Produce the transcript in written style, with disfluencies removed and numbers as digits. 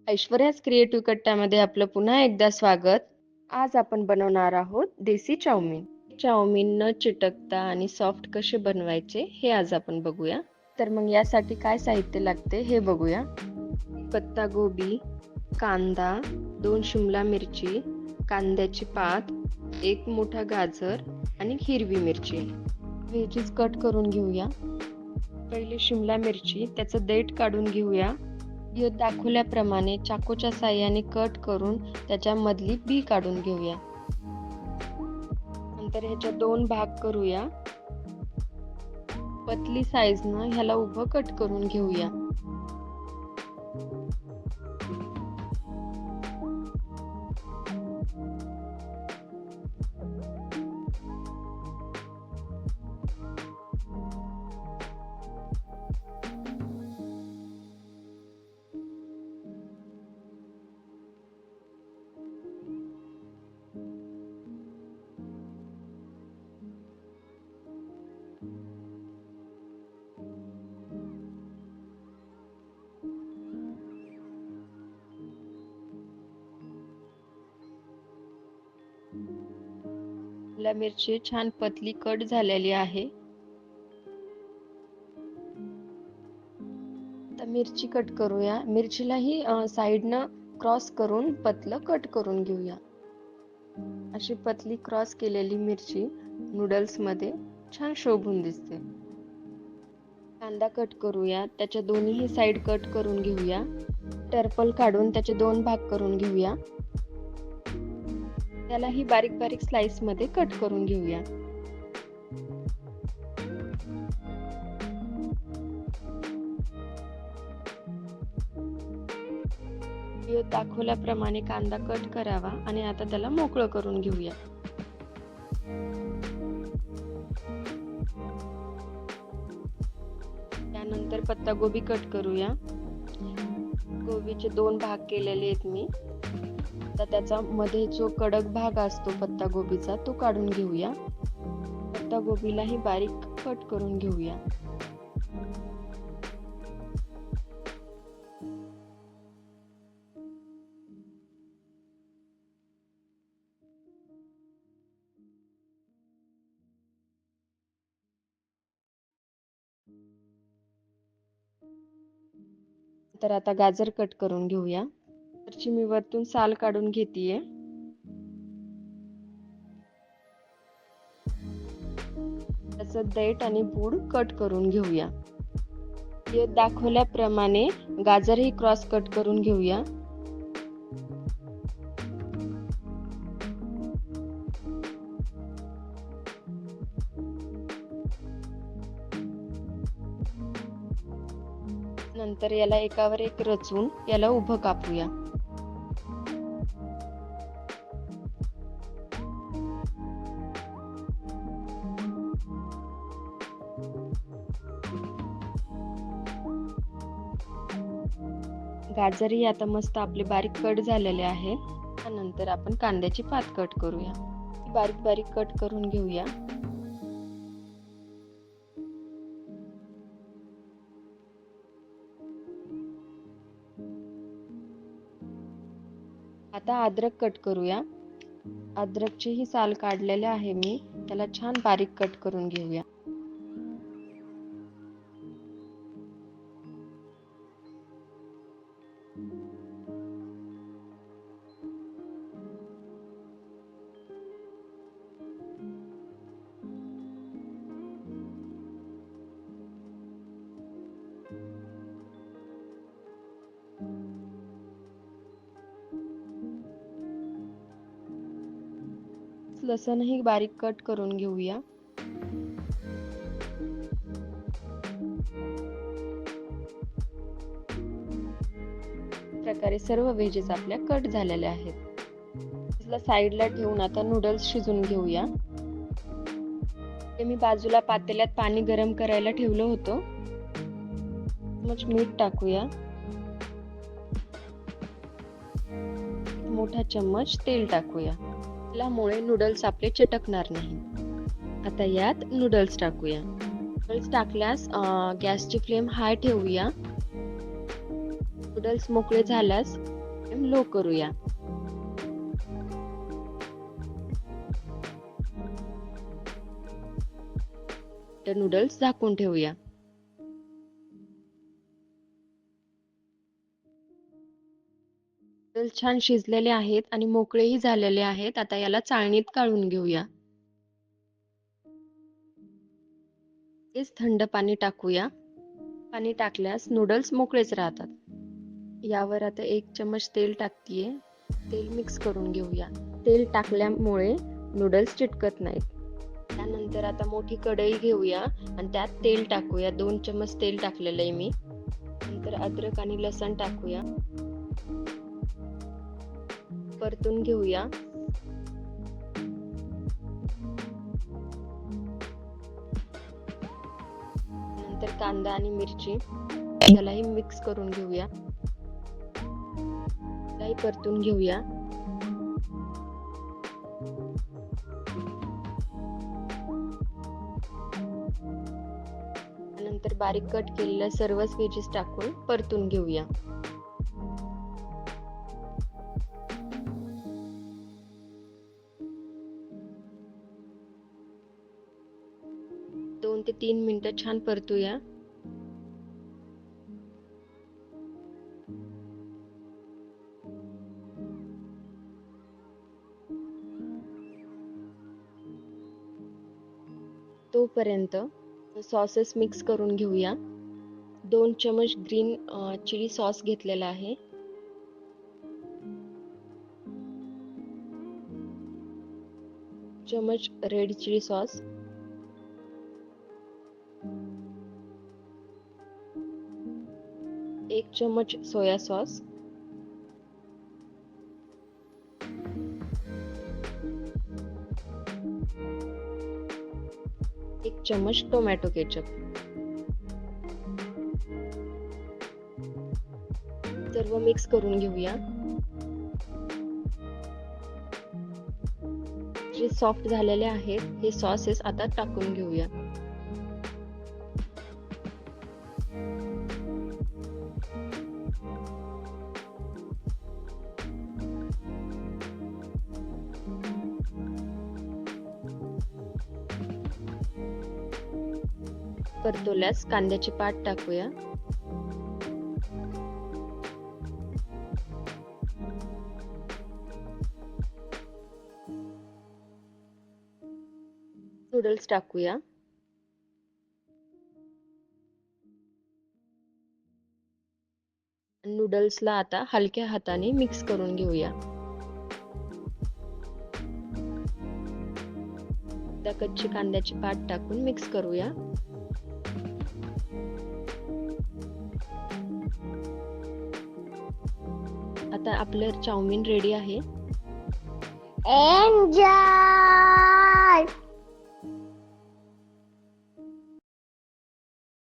Aishwarya's creative कट्ट्यामध्ये आपलं पुन्हा एकदा स्वागत. आज आपण बनवणार आहोत देसी चाऊमिन. चाऊमिन न चिटकता आणि सॉफ्ट कसे बनवायचे हे आज आपण बघूया. तर मग यासाठी काय साहित्य लागते हे बघूया. पत्ता गोबी, कांदा, 2 शिमला मिरची, कांद्याची पात, 1 मोठा गाजर आणि हिरवी मिरची. व्हेजीस कट करून घेऊया. पहिले शिमला मिरची त्याचं देठ काढून घेऊया. व्हिडिओत दाखवल्याप्रमाणे चाकूच्या साहाय्याने कट करून त्याच्यामधली बी काढून घेऊया. नंतर ह्याच्या 2 भाग करूया. पतली साईजनं ह्याला उभं कट करून घेऊया. शिमला मिरची छान पतली कट झालेली आहे. आता मिरची कट करूया. मिरचीलाही साईडनं क्रॉस करून पतलं कट करून घेऊया. अशी पतली क्रॉस केलेली मिरची नूडल्स मध्ये छान शोभून दिसते. कांदा कट करूया. त्याच्या दोन्हीही साईड कट करून घेऊया. टर्पल काढून त्याचे 2 भाग करून घेऊया. त्यालाही बारीक बारीक स्लाइस मध्ये कट करून घेऊया. व्हिडिओत दाखवल्याप्रमाणे कांदा कट करावा आणि आता त्याला मोकळं करून घेऊया. त्यानंतर पत्ता गोबी कट करूया. गोबीचे 2 भाग केलेले आहेत मी. आता त्याचा मध्ये जो कडक भाग असतो पत्ता गोबीचा तो काढून घेऊया. पत्ता गोबीलाही बारीक कट करून घेऊया. तर आता गाजर कट करून घेऊया. गाजरची मी वरतून साल काढून घेतेय. त्याचं देठ आणि बूड कट करून घेऊया. दाखवल्याप्रमाणे गाजरही क्रॉस कट करून घेऊया. नंतर याला एकावर एक रचून याला उभं कापूया. गाजरही आता मस्त आपले बारीक कट झालेले आहे. त्यानंतर आपण कांद्याची पात कट करूया. बारीक बारीक कट करून घेऊया. आता अद्रक कट करूया. अद्रकची ही साल काढलेले आहे मी. त्याला छान बारीक कट करून घेऊया. लसूणही बारीक कट करून घेऊया. प्रकारे सर्व व्हेजेस आपल्या कट झालेल्या आहेत. साईडला ठेवून आता नूडल्स शिजून घेऊया. मी बाजूला पातेल्यात पाणी गरम करायला ठेवलं होतं. मग मीठ टाकूया. मोठा चम्मच तेल टाकूया. त्यामुळे नूडल्स आपले चिटकणार नाही. आता यात नूडल्स टाकूया. नूडल्स टाकल्यास गॅसची फ्लेम हाय ठेवूया. नूडल्स मोकळे झाल्यास लो करूया. तर नूडल्स झाकून ठेवूया. नूडल्स छान शिजलेले आहेत आणि मोकळेही झालेले आहेत. आता याला चाळणीत काढून घेऊया. तेच थंड पाणी टाकूया. पाणी टाकल्यास नूडल्स मोकळेच राहतात. यावर आता 1 चमच तेल टाकतीये. तेल मिक्स करून घेऊया. तेल टाकल्यामुळे नूडल्स चिटकत नाहीत. त्यानंतर आता मोठी कढई घेऊया आणि त्यात तेल टाकूया. 2 चमच तेल टाकलेलं आहे मी. नंतर अद्रक आणि लसण टाकूया. परतून घेऊया. नंतर कांदा आणि मिरची यालाही मिक्स करून घेऊया. यालाही परतून घेऊया. नंतर बारीक कट केलेल्या सर्वच व्हेजीस टाकून परतून घेऊया. दोन ते 3 मिनिटं छान परतूया. तोपर्यंत सॉसेस मिक्स करून घेऊया. 2 चमच ग्रीन चिली सॉस घेतलेला आहे. चमच रेड चिली सॉस, 1 चमच सोया सॉस, 1 चमच टोमॅटो केचप. सर्व मिक्स करून घेऊया. जे सॉफ्ट झालेले आहेत हे सॉसेस आता टाकून घेऊया. परतवल्यास कांद्याची पात टाकूया. नूडल्स टाकूया. नूडल्सला आता हलक्या हाताने मिक्स करून घेऊया. आता कच्ची कांद्याची पात टाकून मिक्स करूया. आता आपलं चाऊमिन रेडी आहे. Enjoy!